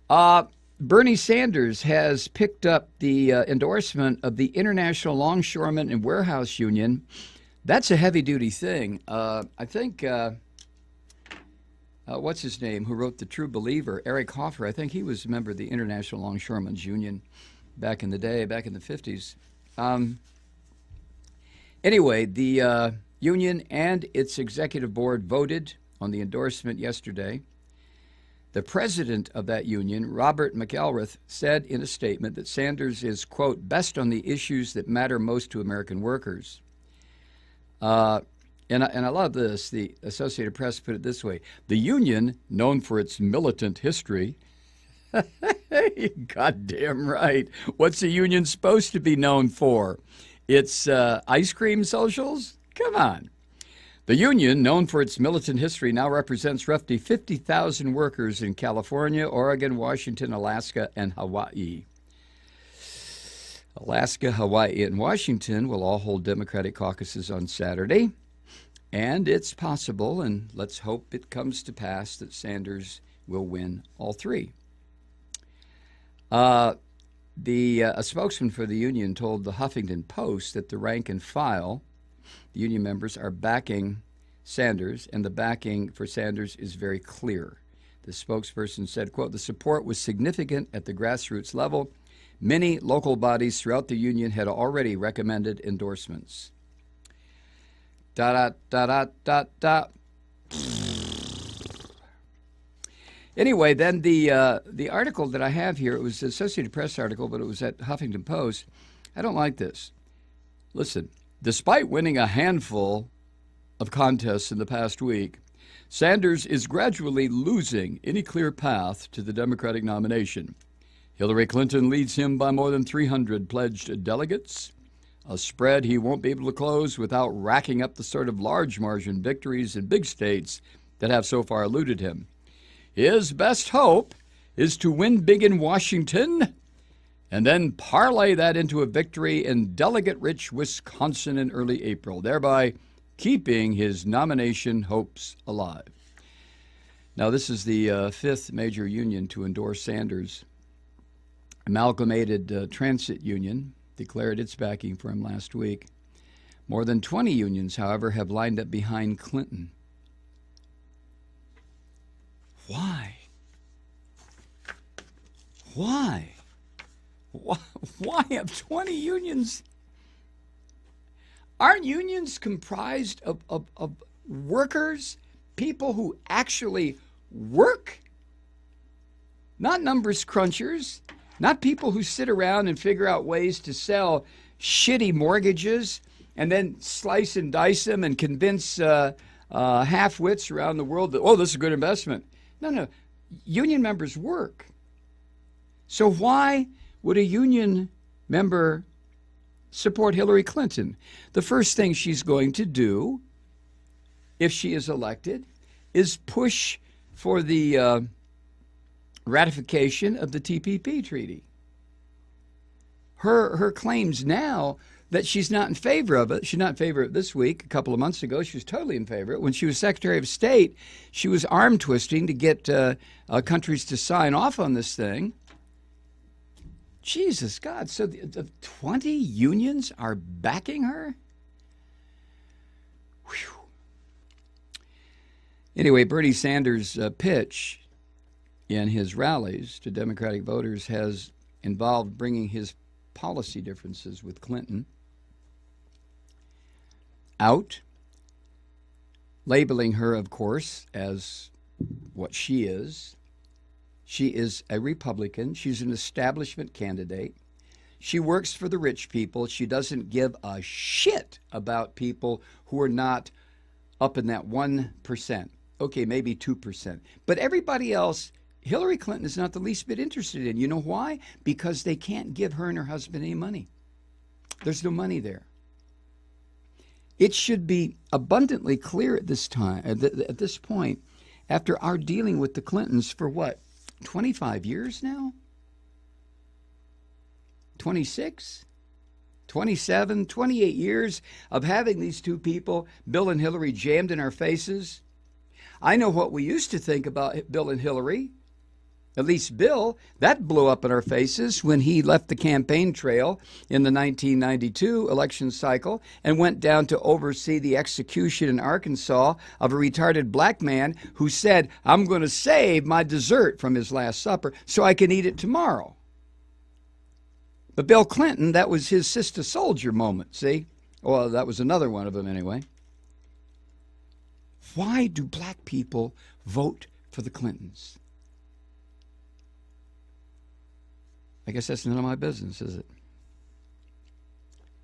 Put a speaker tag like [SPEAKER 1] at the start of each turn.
[SPEAKER 1] Uh, Bernie Sanders has picked up the endorsement of the International Longshoremen and Warehouse Union. That's a heavy duty thing. I think, what's his name, who wrote The True Believer, Eric Hoffer, I think he was a member of the International Longshoremen's Union back in the day, back in the 50s. Anyway, the union and its executive board voted on the endorsement yesterday. The president of that union, Robert McEllrath, said in a statement that Sanders is, quote, best on the issues that matter most to American workers. And I love this. The Associated Press put it this way. The union, known for its militant history, goddamn right. What's a union supposed to be known for? It's ice cream socials? Come on. The union, known for its militant history, now represents roughly 50,000 workers in California, Oregon, Washington, Alaska, and Hawaii. Alaska, Hawaii, and Washington will all hold Democratic caucuses on Saturday. And it's possible, and let's hope it comes to pass, that Sanders will win all three. A spokesman for the union told the Huffington Post that the rank and file, the union members, are backing Sanders, and the backing for Sanders is very clear. The spokesperson said, quote, the support was significant at the grassroots level. Many local bodies throughout the union had already recommended endorsements. Anyway, then the article that I have here, it was an Associated Press article, but it was at Huffington Post. I don't like this. Listen, despite winning a handful of contests in the past week, Sanders is gradually losing any clear path to the Democratic nomination. Hillary Clinton leads him by more than 300 pledged delegates, a spread he won't be able to close without racking up the sort of large margin victories in big states that have so far eluded him. His best hope is to win big in Washington and then parlay that into a victory in delegate-rich Wisconsin in early April, thereby keeping his nomination hopes alive. Now, this is the fifth major union to endorse Sanders. Amalgamated Transit Union declared its backing for him last week. More than 20 unions, however, have lined up behind Clinton. Why? Why? Why have 20 unions? Aren't unions comprised of workers, people who actually work? Not numbers crunchers, not people who sit around and figure out ways to sell shitty mortgages and then slice and dice them and convince half-wits around the world that, oh, this is a good investment. No. Union members work. So why would a union member support Hillary Clinton? The first thing she's going to do, if she is elected, is push for the ratification of the TPP treaty. Her claims now that she's not in favor of it. She's not in favor of it this week. A couple of months ago, she was totally in favor of it. When she was Secretary of State, she was arm twisting to get countries to sign off on this thing. Jesus God, so the 20 unions are backing her? Whew. Anyway, Bernie Sanders' pitch in his rallies to Democratic voters has involved bringing his policy differences with Clinton out, labeling her, of course, as what she is. She is a Republican. She's an establishment candidate. She works for the rich people. She doesn't give a shit about people who are not up in that 1%. Okay, maybe 2%. But everybody else, Hillary Clinton is not the least bit interested in. You know why? Because they can't give her and her husband any money. There's no money there. It should be abundantly clear at this time, at this point, after our dealing with the Clintons for what, 25 years now? 26? 27, 28 years of having these two people, Bill and Hillary, jammed in our faces. I know what we used to think about Bill and Hillary. At least Bill, that blew up in our faces when he left the campaign trail in the 1992 election cycle and went down to oversee the execution in Arkansas of a retarded black man who said, "I'm going to save my dessert from his Last Supper so I can eat it tomorrow." But Bill Clinton, that was his Sister Soldier moment, see? Well, that was another one of them anyway. Why do black people vote for the Clintons? I guess that's none of my business, is it?